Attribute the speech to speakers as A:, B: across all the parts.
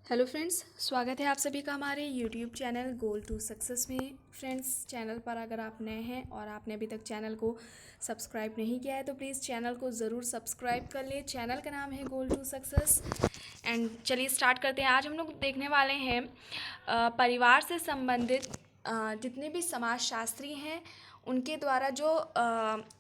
A: Hello friends, स्वागत है आप सभी का हमारे YouTube channel goal to success में। फ्रेंड्स, चैनल पर अगर आप नए हैं और आपने अभी तक चैनल को सब्सक्राइब नहीं किया है तो प्लीज़ चैनल को ज़रूर सब्सक्राइब कर लें। चैनल का नाम है गोल टू सक्सेस। एंड चलिए स्टार्ट करते हैं। आज हम लोग देखने वाले हैं परिवार से संबंधित जितने भी समाजशास्त्री हैं उनके द्वारा जो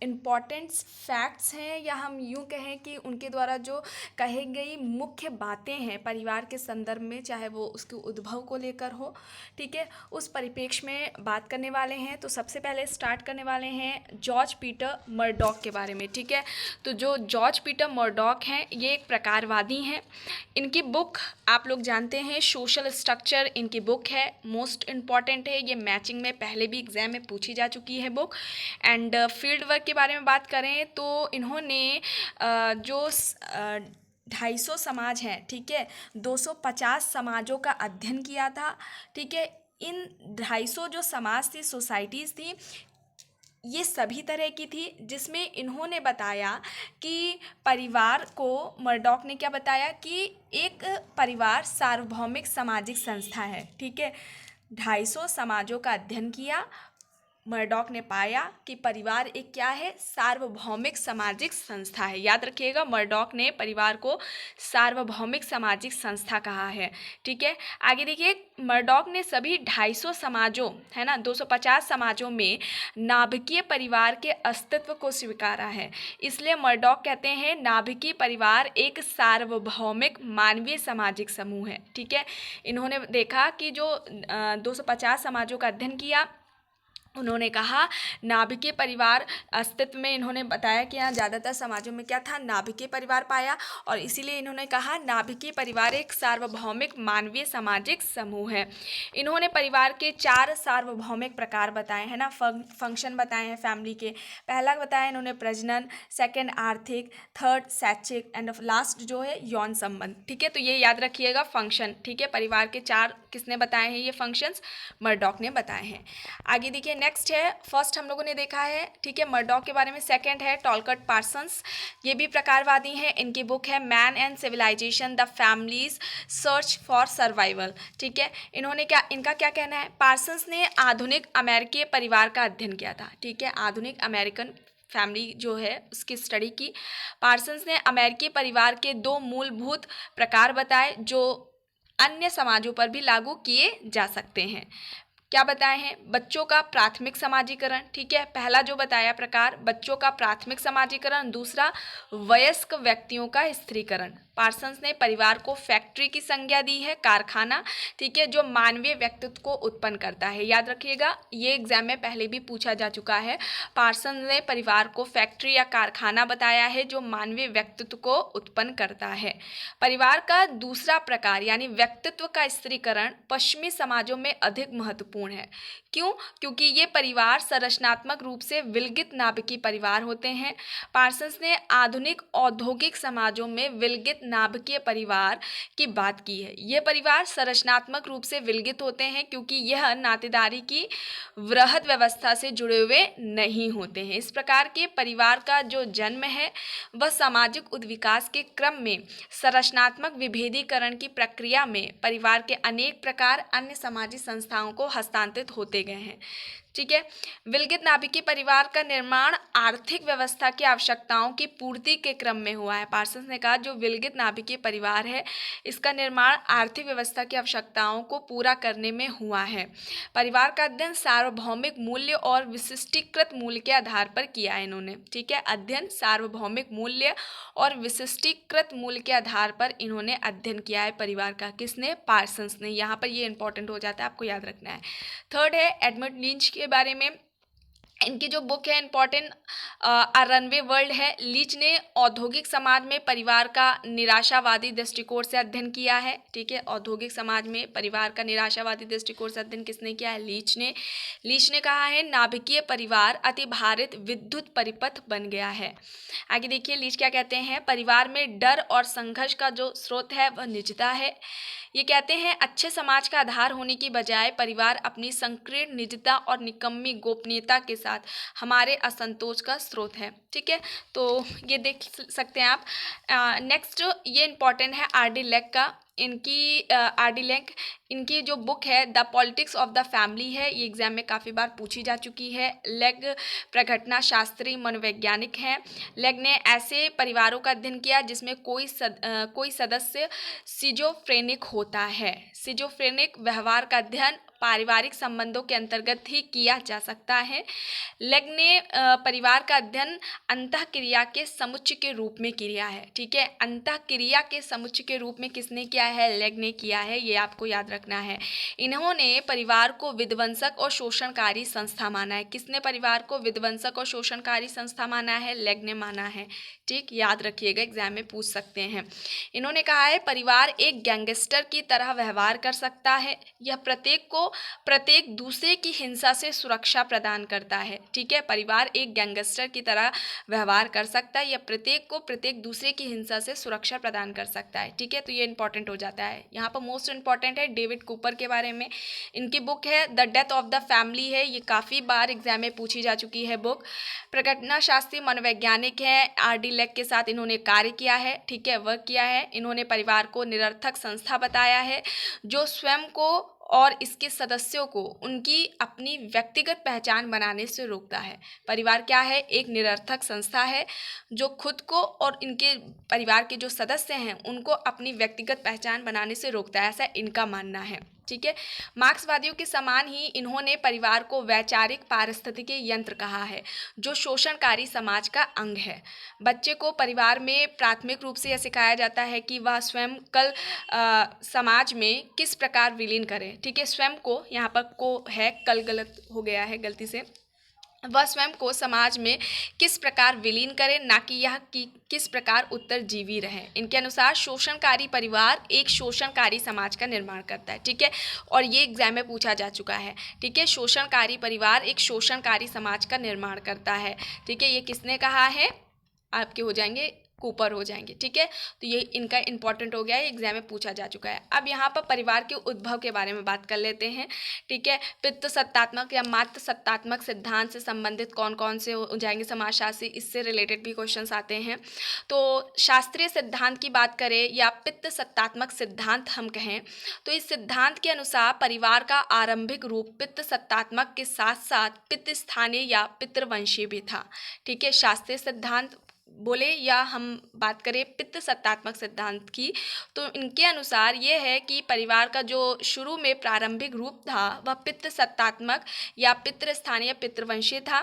A: इम्पॉर्टेंट फैक्ट्स हैं, या हम यूँ कहें कि उनके द्वारा जो कही गई मुख्य बातें हैं परिवार के संदर्भ में, चाहे वो उसके उद्भव को लेकर हो, ठीक है, उस परिप्रेक्ष्य में बात करने वाले हैं। तो सबसे पहले स्टार्ट करने वाले हैं जॉर्ज पीटर मर्डॉक के बारे में, ठीक है। तो जो जॉर्ज पीटर मर्डॉक हैं ये एक प्रकारवादी हैं। इनकी बुक आप लोग जानते हैं, सोशल स्ट्रक्चर इनकी बुक है, मोस्ट इम्पॉर्टेंट है। ये मैचिंग में पहले भी एग्जाम में पूछी जा चुकी है बुक। एंड फील्ड वर्क के बारे में बात करें तो इन्होंने जो 250 समाज हैं, ठीक है, 250 समाजों का अध्ययन किया था, ठीक है। इन 250 जो समाज थी, सोसाइटीज़ थी, ये सभी तरह की थी, जिसमें इन्होंने बताया कि परिवार को, मर्डॉक ने क्या बताया कि एक परिवार सार्वभौमिक सामाजिक संस्था है, ठीक है। 250 समाजों का अध्ययन किया, मर्डॉक ने पाया कि परिवार एक क्या है, सार्वभौमिक सामाजिक संस्था है। याद रखिएगा, मर्डॉक ने परिवार को सार्वभौमिक सामाजिक संस्था कहा है, ठीक है। आगे देखिए, मर्डॉक ने सभी 250 समाजों, है ना, 250 समाजों में नाभिकीय परिवार के अस्तित्व को स्वीकारा है। इसलिए मर्डॉक कहते हैं नाभिकीय परिवार एक सार्वभौमिक मानवीय सामाजिक समूह है, ठीक है। इन्होंने देखा कि जो 250 समाजों का अध्ययन किया, उन्होंने कहा नाभिकीय परिवार अस्तित्व में, इन्होंने बताया कि यहाँ ज़्यादातर समाजों में क्या था, नाभिकीय परिवार पाया, और इसीलिए इन्होंने कहा नाभिकीय परिवार एक सार्वभौमिक मानवीय सामाजिक समूह है। इन्होंने परिवार के 4 सार्वभौमिक प्रकार बताए हैं ना, फंक्शन बताए हैं फैमिली के। पहला बताया इन्होंने प्रजनन, सेकंड आर्थिक, थर्ड शैक्षिक, एंड लास्ट जो है यौन संबंध, ठीक है। तो ये याद रखिएगा फंक्शन, ठीक है। परिवार के 4 किसने बताए हैं ये फंक्शंस, मर्डॉक ने बताए हैं। आगे देखिए, नेक्स्ट है, फर्स्ट हम लोगों ने देखा है, ठीक है, मर्डॉक के बारे में। सेकंड है टॉलकट पार्सन्स, ये भी प्रकारवादी हैं। इनकी बुक है man and civilisation, the families search for survival, ठीक है। इन्होंने क्या, इनका क्या कहना है, पार्सन्स ने आधुनिक अमेरिकी परिवार का अध्ययन किया था, ठीक है, आधुनिक अमेरिकन फैमिली जो है उसकी स्टडी की। पार्सन्स ने अमेरिकी परिवार के 2 मूलभूत प्रकार बताए जो अन्य समाजों पर भी लागू किए जा सकते हैं। क्या बताए हैं, बच्चों का प्राथमिक समाजीकरण, ठीक है, पहला जो बताया प्रकार बच्चों का प्राथमिक समाजीकरण, दूसरा वयस्क व्यक्तियों का स्त्रीकरण। पार्सन्स ने परिवार को फैक्ट्री की संज्ञा दी है, कारखाना, ठीक है, जो मानवीय व्यक्तित्व को उत्पन्न करता है। याद रखिएगा, ये एग्जाम में पहले भी पूछा जा चुका है। पार्सन्स ने परिवार को फैक्ट्री या कारखाना बताया है जो मानवीय व्यक्तित्व को उत्पन्न करता है। परिवार का दूसरा प्रकार यानी व्यक्तित्व का स्त्रीकरण पश्चिमी समाजों में अधिक महत्वपूर्ण है। क्यों? क्योंकि ये परिवार संरचनात्मक रूप से विलगित नाभिकीय परिवार होते हैं। पार्सन्स ने आधुनिक औद्योगिक समाजों में विलगित नाभिकीय परिवार की बात की है। ये परिवार संरचनात्मक रूप से विलगित होते हैं क्योंकि यह नातेदारी की वृहद व्यवस्था से जुड़े हुए नहीं होते हैं। इस प्रकार के परिवार का जो जन्म है वह सामाजिक उद्विकास के क्रम में संरचनात्मक विभेदीकरण की प्रक्रिया में परिवार के अनेक प्रकार अन्य सामाजिक संस्थाओं को हस्तांतरित होते गए हैं, ठीक है। विलगित नाभिकीय परिवार का निर्माण आर्थिक व्यवस्था की आवश्यकताओं की पूर्ति के क्रम में हुआ है। पार्सन्स ने कहा जो विलगित नाभिकीय परिवार है इसका निर्माण आर्थिक व्यवस्था की आवश्यकताओं को पूरा करने में हुआ है। परिवार का अध्ययन सार्वभौमिक मूल्य और विशिष्टीकृत मूल्य के आधार पर किया है इन्होंने, ठीक है। अध्ययन सार्वभौमिक मूल्य और विशिष्टीकृत मूल्य के आधार पर इन्होंने अध्ययन किया है परिवार का। किसने? पार्सन्स ने। यहाँ पर ये इंपॉर्टेंट हो जाता है, आपको याद रखना है। थर्ड है एडमंड लिंच के बारे में। इनकी जो बुक है इंपॉर्टेंट अ रनवे वर्ल्ड है। लीच ने औद्योगिक समाज में परिवार का निराशावादी दृष्टिकोण से अध्ययन किया है, ठीक है। औद्योगिक समाज में परिवार का निराशावादी दृष्टिकोण से अध्ययन किसने किया है? लीच ने कहा है नाभिकीय परिवार अतिभारित विद्युत परिपथ बन गया है। आगे देखिए लीच क्या कहते हैं, परिवार में डर और संघर्ष का जो स्रोत है वह निजता है। ये कहते हैं अच्छे समाज का आधार होने की बजाय परिवार अपनी संकीर्ण निजता और निकम्मी गोपनीयता के साथ हमारे असंतोष का स्रोत है, ठीक है। तो ये देख सकते हैं आप। नेक्स्ट ये इंपॉर्टेंट है आर डी लेक का। इनकी आर.डी. लेक इनकी जो बुक है the politics of the family है, ये एग्जाम में काफ़ी बार पूछी जा चुकी है। लेग प्रघटना शास्त्री मनोवैज्ञानिक हैं। लेग ने ऐसे परिवारों का अध्ययन किया जिसमें कोई सदस्य सिजोफ्रेनिक होता है। सिजोफ्रेनिक व्यवहार का अध्ययन पारिवारिक संबंधों के अंतर्गत ही किया जा सकता है। लेग ने परिवार का अध्ययन अंतःक्रिया के समुच्चय के रूप में किया है। ठीक है, अंतःक्रिया के समुच्चय के रूप में किसने किया है? लेग ने किया है, ये आपको याद रखना है। इन्होंने परिवार को विध्वंसक और शोषणकारी संस्था माना है। किसने परिवार को विध्वंसक और शोषणकारी संस्था माना है? लेग ने माना है। ठीक, याद रखिएगा, एग्जाम में पूछ सकते हैं। इन्होंने कहा है परिवार एक गैंगस्टर की तरह व्यवहार कर सकता है। यह प्रत्येक दूसरे की हिंसा से सुरक्षा प्रदान करता है। ठीक है, परिवार एक गैंगस्टर की तरह व्यवहार कर सकता है या प्रत्येक दूसरे की हिंसा से सुरक्षा प्रदान कर सकता है। ठीक है, तो ये इंपॉर्टेंट हो जाता है। यहाँ पर मोस्ट इंपॉर्टेंट है डेविड कूपर के बारे में। इनकी बुक है the death of the family है, ये काफ़ी बार एग्जाम में पूछी जा चुकी है बुक। प्रघटना शास्त्री मनोवैज्ञानिक है, आर.डी. लेक के साथ इन्होंने कार्य किया है। ठीक है, वर्क किया है। इन्होंने परिवार को निरर्थक संस्था बताया है जो स्वयं को और इसके सदस्यों को उनकी अपनी व्यक्तिगत पहचान बनाने से रोकता है। परिवार क्या है? एक निरर्थक संस्था है जो खुद को और इनके परिवार के जो सदस्य हैं उनको अपनी व्यक्तिगत पहचान बनाने से रोकता है, ऐसा इनका मानना है। ठीक है, मार्क्सवादियों के समान ही इन्होंने परिवार को वैचारिक पारिस्थितिकी यंत्र कहा है जो शोषणकारी समाज का अंग है। बच्चे को परिवार में प्राथमिक रूप से यह सिखाया जाता है कि वह स्वयं कल समाज में किस प्रकार विलीन करे। ठीक है, स्वयं को, यहाँ पर को है, कल गलत हो गया है गलती से, वह स्वयं को समाज में किस प्रकार विलीन करे, ना कि यह किस प्रकार उत्तरजीवी रहे। इनके अनुसार शोषणकारी परिवार एक शोषणकारी समाज का निर्माण करता है। ठीक है, और ये एग्जाम में पूछा जा चुका है। ठीक है, शोषणकारी परिवार एक शोषणकारी समाज का निर्माण करता है। ठीक है, ये किसने कहा है? आपके हो जाएंगे कूपर हो जाएंगे। ठीक है, तो ये इनका इंपॉर्टेंट हो गया है, एग्जाम में पूछा जा चुका है। अब यहाँ पर परिवार के उद्भव के बारे में बात कर लेते हैं। ठीक है, पितृसत्तात्मक या मातृसत्तात्मक सिद्धांत से संबंधित कौन कौन से हो जाएंगे समाजशास्त्री, इससे रिलेटेड भी क्वेश्चंस आते हैं। तो शास्त्रीय सिद्धांत की बात करें या पितृसत्तात्मक सिद्धांत हम कहें तो इस सिद्धांत के अनुसार परिवार का आरंभिक रूप पितृसत्तात्मक के साथ साथ पितृस्थानीय या पितृवंशीय भी था। ठीक है, शास्त्रीय सिद्धांत बोले या हम बात करें पितृसत्तात्मक सिद्धांत की, तो इनके अनुसार ये है कि परिवार का जो शुरू में प्रारंभिक रूप था वह पितृसत्तात्मक या पितृस्थानीय पितृवंशीय था।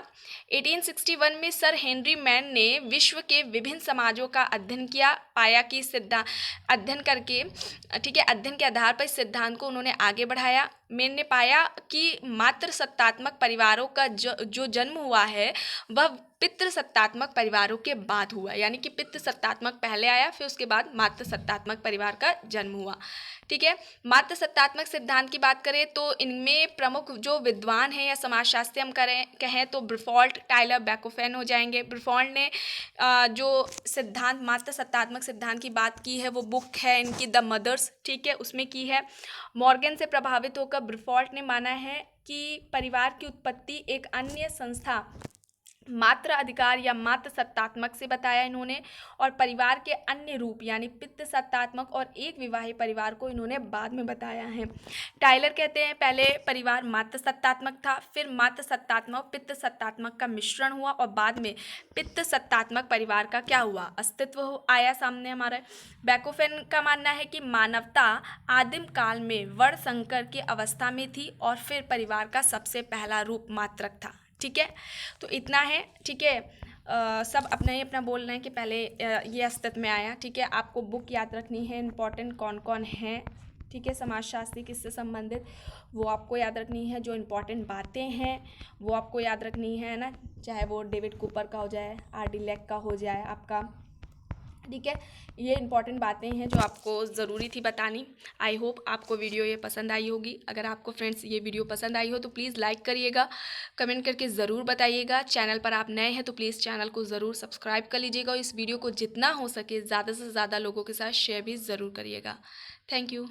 A: 1861 में सर हेनरी मैन ने विश्व के विभिन्न समाजों का अध्ययन किया, पाया कि अध्ययन करके, ठीक है, अध्ययन के आधार पर इस सिद्धांत को उन्होंने आगे बढ़ाया। मैन ने पाया कि मातृसत्तात्मक परिवारों का जो जन्म हुआ है वह पितृसत्तात्मक परिवारों के बाद हुआ, यानी कि पितृसत्तात्मक पहले आया, फिर उसके बाद मातृसत्तात्मक परिवार का जन्म हुआ। ठीक है, मातृसत्तात्मक सिद्धांत की बात करें तो इनमें प्रमुख जो विद्वान हैं या समाजशास्त्री हम कहें तो ब्रिफॉल्ट, टाइलर, बैकोफेन हो जाएंगे। ब्रिफॉल्ट ने जो सिद्धांत मातृसत्तात्मक सिद्धांत की बात की है वो बुक है इनकी द मदर्स, ठीक है, उसमें की है। मॉर्गन से प्रभावित होकर ब्रिफॉल्ट ने माना है कि परिवार की उत्पत्ति एक अन्य संस्था मात्र अधिकार या मात्र सत्तात्मक से बताया इन्होंने, और परिवार के अन्य रूप यानी पितृसत्तात्मक और एक विवाही परिवार को इन्होंने बाद में बताया है। टाइलर कहते हैं पहले परिवार मात्र सत्तात्मक था, फिर मात्र सत्तात्मक पितृसत्तात्मक का मिश्रण हुआ और बाद में पितृसत्तात्मक परिवार का क्या हुआ, अस्तित्व आया सामने हमारे। बैकोफेन का मानना है कि मानवता आदिम काल में वर्णसंकर की अवस्था में थी और फिर परिवार का सबसे पहला रूप मात्रक था। ठीक है, तो इतना है। ठीक है, सब अपना ही अपना बोल रहे हैं कि पहले ये अस्तित्व में आया। ठीक है, आपको बुक याद रखनी है, इंपॉर्टेंट कौन कौन है। ठीक है, समाजशास्त्री किससे संबंधित वो आपको याद रखनी है, जो इंपॉर्टेंट बातें हैं वो आपको याद रखनी है ना, चाहे वो डेविड कूपर का हो जाए, आर.डी. लेक का हो जाए आपका। ठीक है, ये इंपॉर्टेंट बातें हैं जो आपको ज़रूरी थी बतानी। आई होप आपको वीडियो ये पसंद आई होगी। अगर आपको फ्रेंड्स ये वीडियो पसंद आई हो तो प्लीज़ लाइक करिएगा, कमेंट करके ज़रूर बताइएगा। चैनल पर आप नए हैं तो प्लीज़ चैनल को ज़रूर सब्सक्राइब कर लीजिएगा और इस वीडियो को जितना हो सके ज़्यादा से ज़्यादा लोगों के साथ शेयर भी ज़रूर करिएगा। Thank you.